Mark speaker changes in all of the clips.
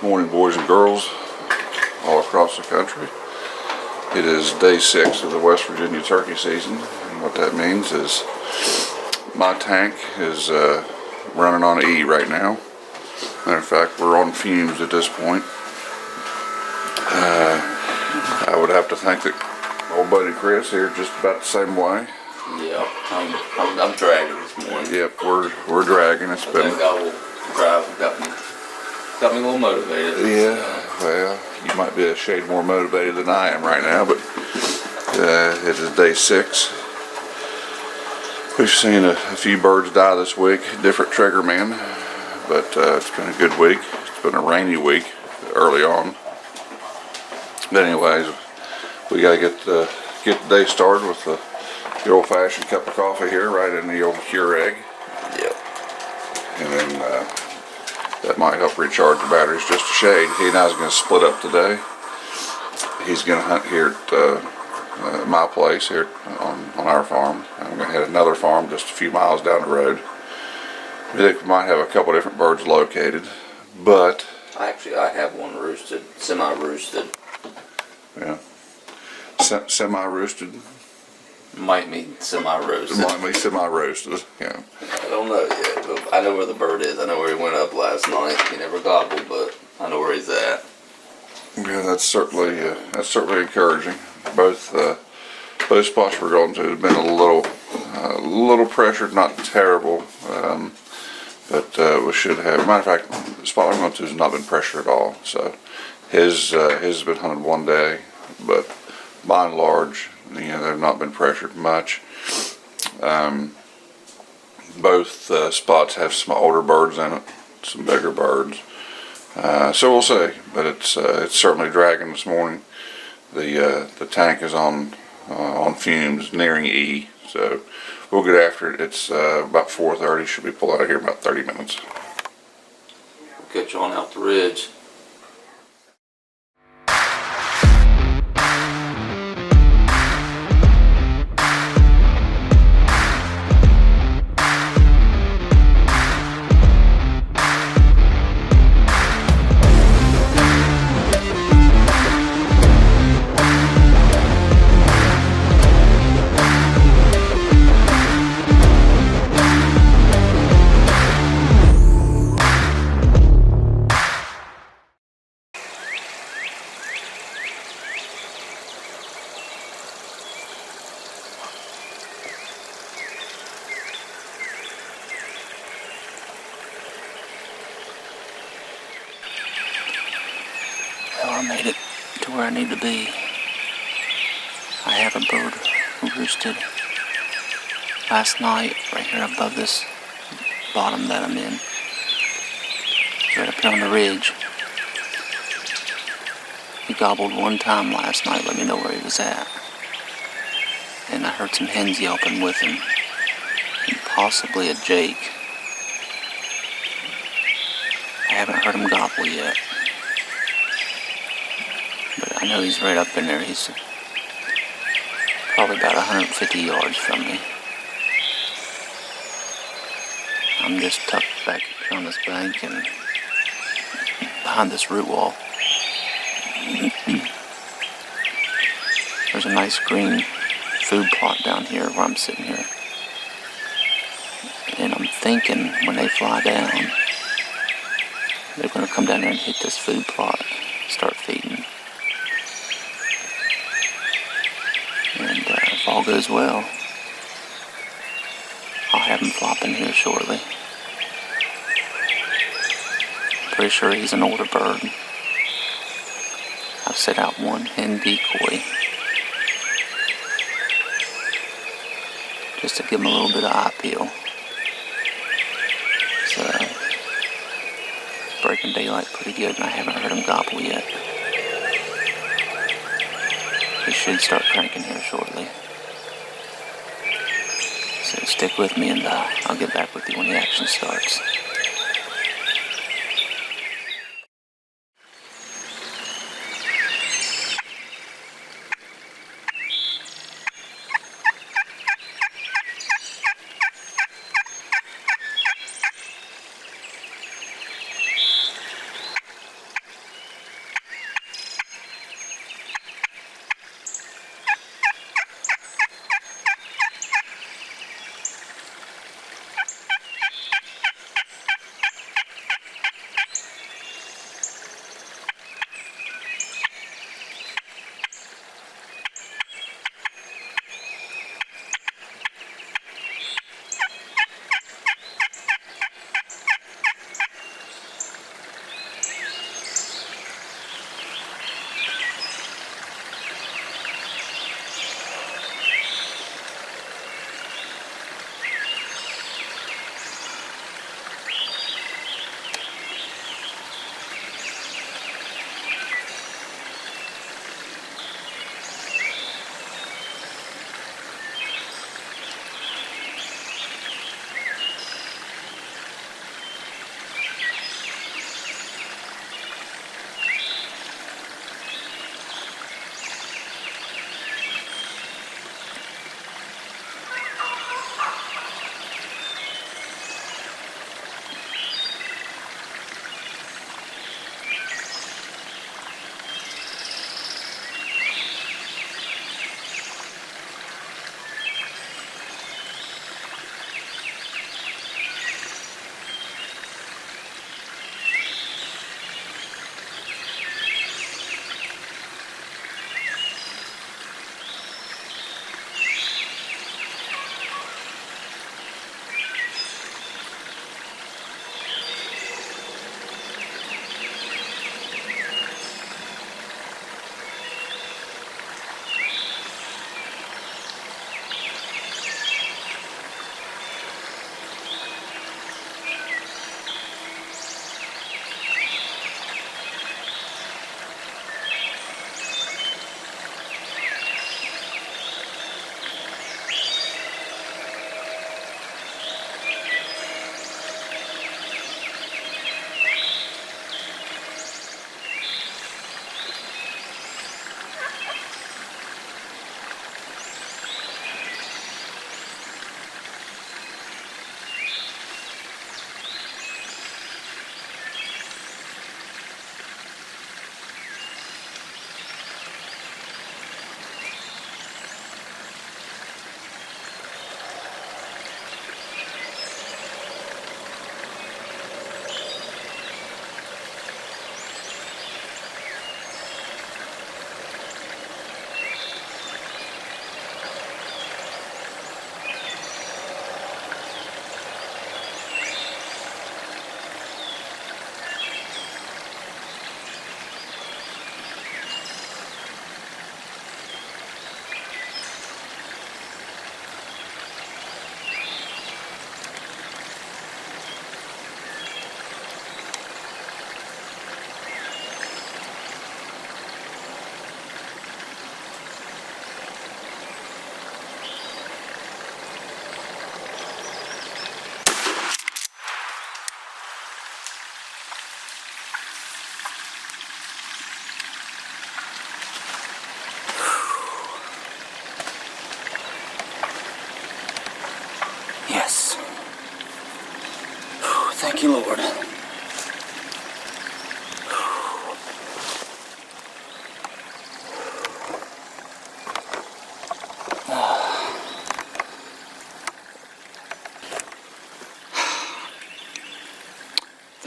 Speaker 1: Morning, boys and girls all across the country. It is day 6 of the West Virginia turkey season, and what that means is my tank is running on E right now. Matter of fact, we're on fumes at this point. I would have to think that old buddy Chris here just about the same way.
Speaker 2: Yeah, I'm dragging this morning.
Speaker 1: Yep, we're dragging. It's been.
Speaker 2: Gobble drive got me a little motivated.
Speaker 1: Yeah, well, you might be a shade more motivated than I am right now, but it is day 6. We've seen a few birds die this week, different trigger men, but it's been a good week. It's been a rainy week early on. But anyways, we gotta get the day started with the good old-fashioned cup of coffee here, right in the old Keurig.
Speaker 2: Yep.
Speaker 1: And then that might help recharge the batteries just a shade. He and I is going to split up today. He's going to hunt here at my place here on our farm. I'm going to hit another farm just a few miles down the road. We think we might have a couple different birds located, but
Speaker 2: I have one roosted, semi-roosted.
Speaker 1: Yeah, semi-roosted.
Speaker 2: Might mean semi-roasted.
Speaker 1: Might be semi-roasted. Yeah.
Speaker 2: I don't know yet, but I know where the bird is. I know where he went up last night. He never gobbled, but I know where he's at.
Speaker 1: Yeah, that's certainly encouraging. Both spots we're going to have been a little pressured, not terrible, but we should have. Matter of fact, the spot I'm going to has not been pressured at all. So his has been hunted one day, but by and large, they've not been pressured much. Both spots have some older birds in it, some bigger birds. So we'll see, but it's certainly dragging this morning. The tank is on fumes, nearing E, so we'll get after it. It's about 4:30. Should be pulled out of here in about 30 minutes.
Speaker 2: We'll catch you on out the ridge. Well, I made it to where I need to be. I have a bird who roosted last night right here above this bottom that I'm in. Right up here on the ridge. He gobbled one time last night, let me know where he was at. And I heard some hens yelping with him. And possibly a jake. I haven't heard him gobble yet. But I know he's right up in there. He's probably about 150 yards from me. I'm just tucked back here on this bank and behind this root wall. There's a nice green food plot down here where I'm sitting here. And I'm thinking when they fly down, they're going to come down there and hit this food plot, start feeding. And if all goes well, I'll have him flopping here shortly. Pretty sure he's an older bird. I've set out one hen decoy just to give him a little bit of eye peel. So breaking daylight pretty good, and I haven't heard him gobble yet. He should start cranking here shortly. So stick with me, and I'll get back with you when the action starts.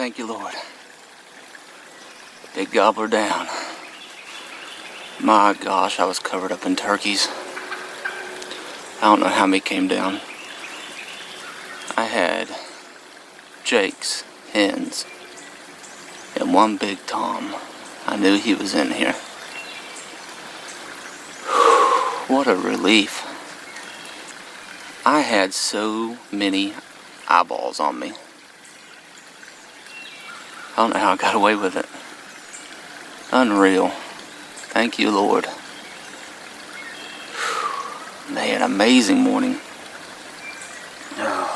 Speaker 2: thank you, Lord. Big gobbler down. My gosh, I was covered up in turkeys. I don't know how many came down. I had jakes, hens, and one big tom. I knew he was in here. What a relief. I had so many eyeballs on me. I don't know how I got away with it. Unreal. Thank you, Lord. Man, amazing morning. I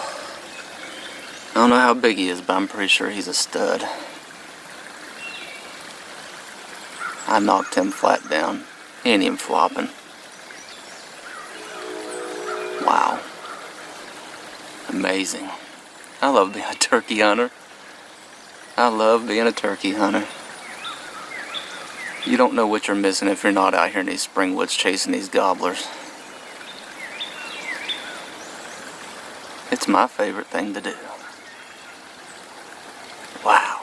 Speaker 2: don't know how big he is, but I'm pretty sure he's a stud. I knocked him flat down. He ain't even flopping. Wow. Amazing. I love being a turkey hunter. I love being a turkey hunter. You don't know what you're missing if you're not out here in these spring woods chasing these gobblers. It's my favorite thing to do. Wow.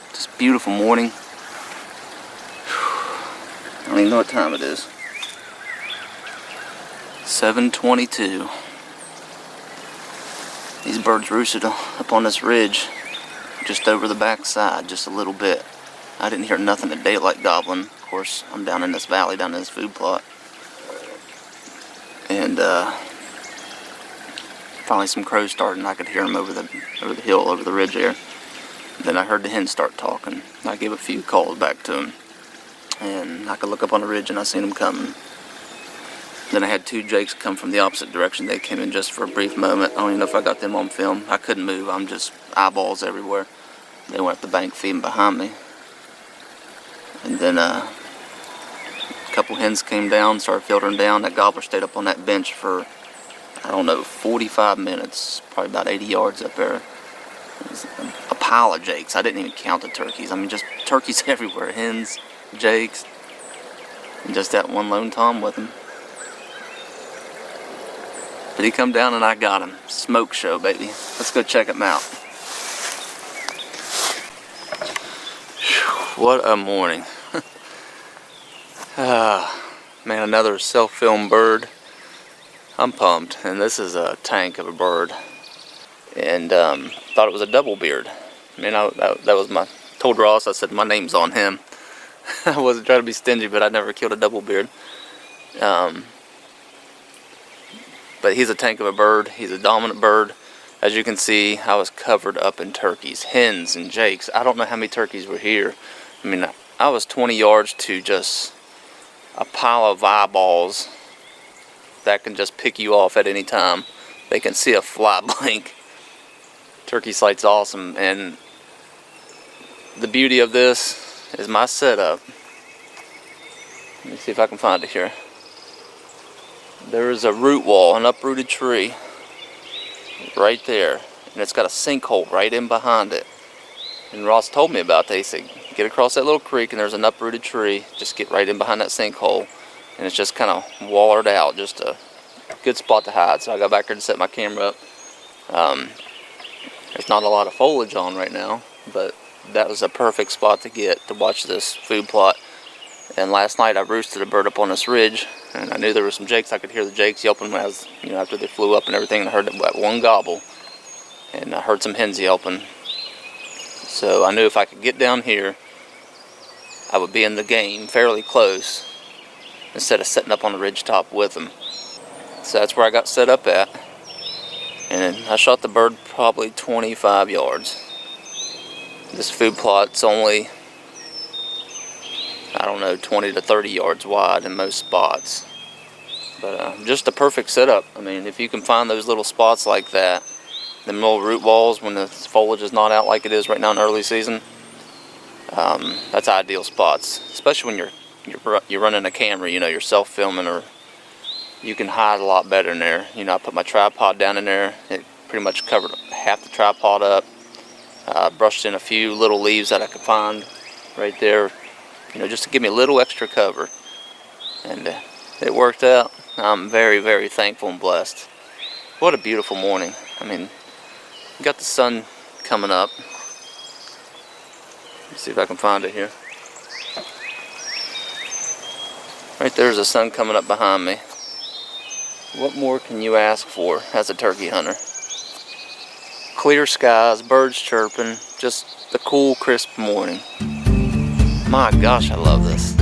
Speaker 2: Just beautiful morning. I don't even know what time it is. 7:22. These birds roosted up on this ridge just over the backside, just a little bit. I didn't hear nothing at daylight gobbling. Of course, I'm down in this valley, down in this food plot. And finally some crows started, and I could hear them over the hill, over the ridge there. Then I heard the hens start talking. I gave a few calls back to them, and I could look up on the ridge and I seen them coming. Then I had two jakes come from the opposite direction. They came in just for a brief moment. I don't even know if I got them on film. I couldn't move. I'm just eyeballs everywhere. They went up the bank feeding behind me. And then a couple hens came down, started filtering down. That gobbler stayed up on that bench for, I don't know, 45 minutes. Probably about 80 yards up there. It was a pile of jakes. I didn't even count the turkeys. I mean, just turkeys everywhere. Hens, jakes, and just that one lone tom with him. But he come down and I got him. Smoke show, baby. Let's go check him out. What a morning. Man, another self-filmed bird. I'm pumped. And this is a tank of a bird. And thought it was a double beard. I mean, that was my, told Ross, I said my name's on him. I wasn't trying to be stingy, but I never killed a double beard. But he's a tank of a bird. He's a dominant bird. As you can see, I was covered up in turkeys, hens, and jakes. I don't know how many turkeys were here. I mean, I was 20 yards to just a pile of eyeballs that can just pick you off at any time. They can see a fly blink. Turkey sight's awesome, and the beauty of this is my setup. Let me see if I can find it here. There is a root wall, an uprooted tree, right there, and it's got a sinkhole right in behind it. And Ross told me about that. He said, get across that little creek and there's an uprooted tree, just get right in behind that sinkhole, and it's just kind of wallered out, just a good spot to hide. So I got back here to set my camera up. There's not a lot of foliage on right now, but that was a perfect spot to watch this food plot. And last night I roosted a bird up on this ridge, and I knew there were some jakes. I could hear the jakes yelping as, you know, after they flew up and everything, and I heard that one gobble, and I heard some hens yelping. So I knew if I could get down here, I would be in the game fairly close instead of setting up on the ridge top with them. So that's where I got set up at, and I shot the bird probably 25 yards. This food plot's only, I don't know, 20 to 30 yards wide in most spots. But just a perfect setup. I mean, if you can find those little spots like that, the little root walls when the foliage is not out like it is right now in early season, that's ideal spots. Especially when you're running a camera, you know, you're self-filming, or you can hide a lot better in there. You know, I put my tripod down in there. It pretty much covered half the tripod up. Brushed in a few little leaves that I could find right there, you know, just to give me a little extra cover. And it worked out. I'm very, very thankful and blessed. What a beautiful morning. I mean, got the sun coming up. Let's see if I can find it here. Right there's the sun coming up behind me. What more can you ask for as a turkey hunter? Clear skies, birds chirping, just the cool, crisp morning. My gosh, I love this.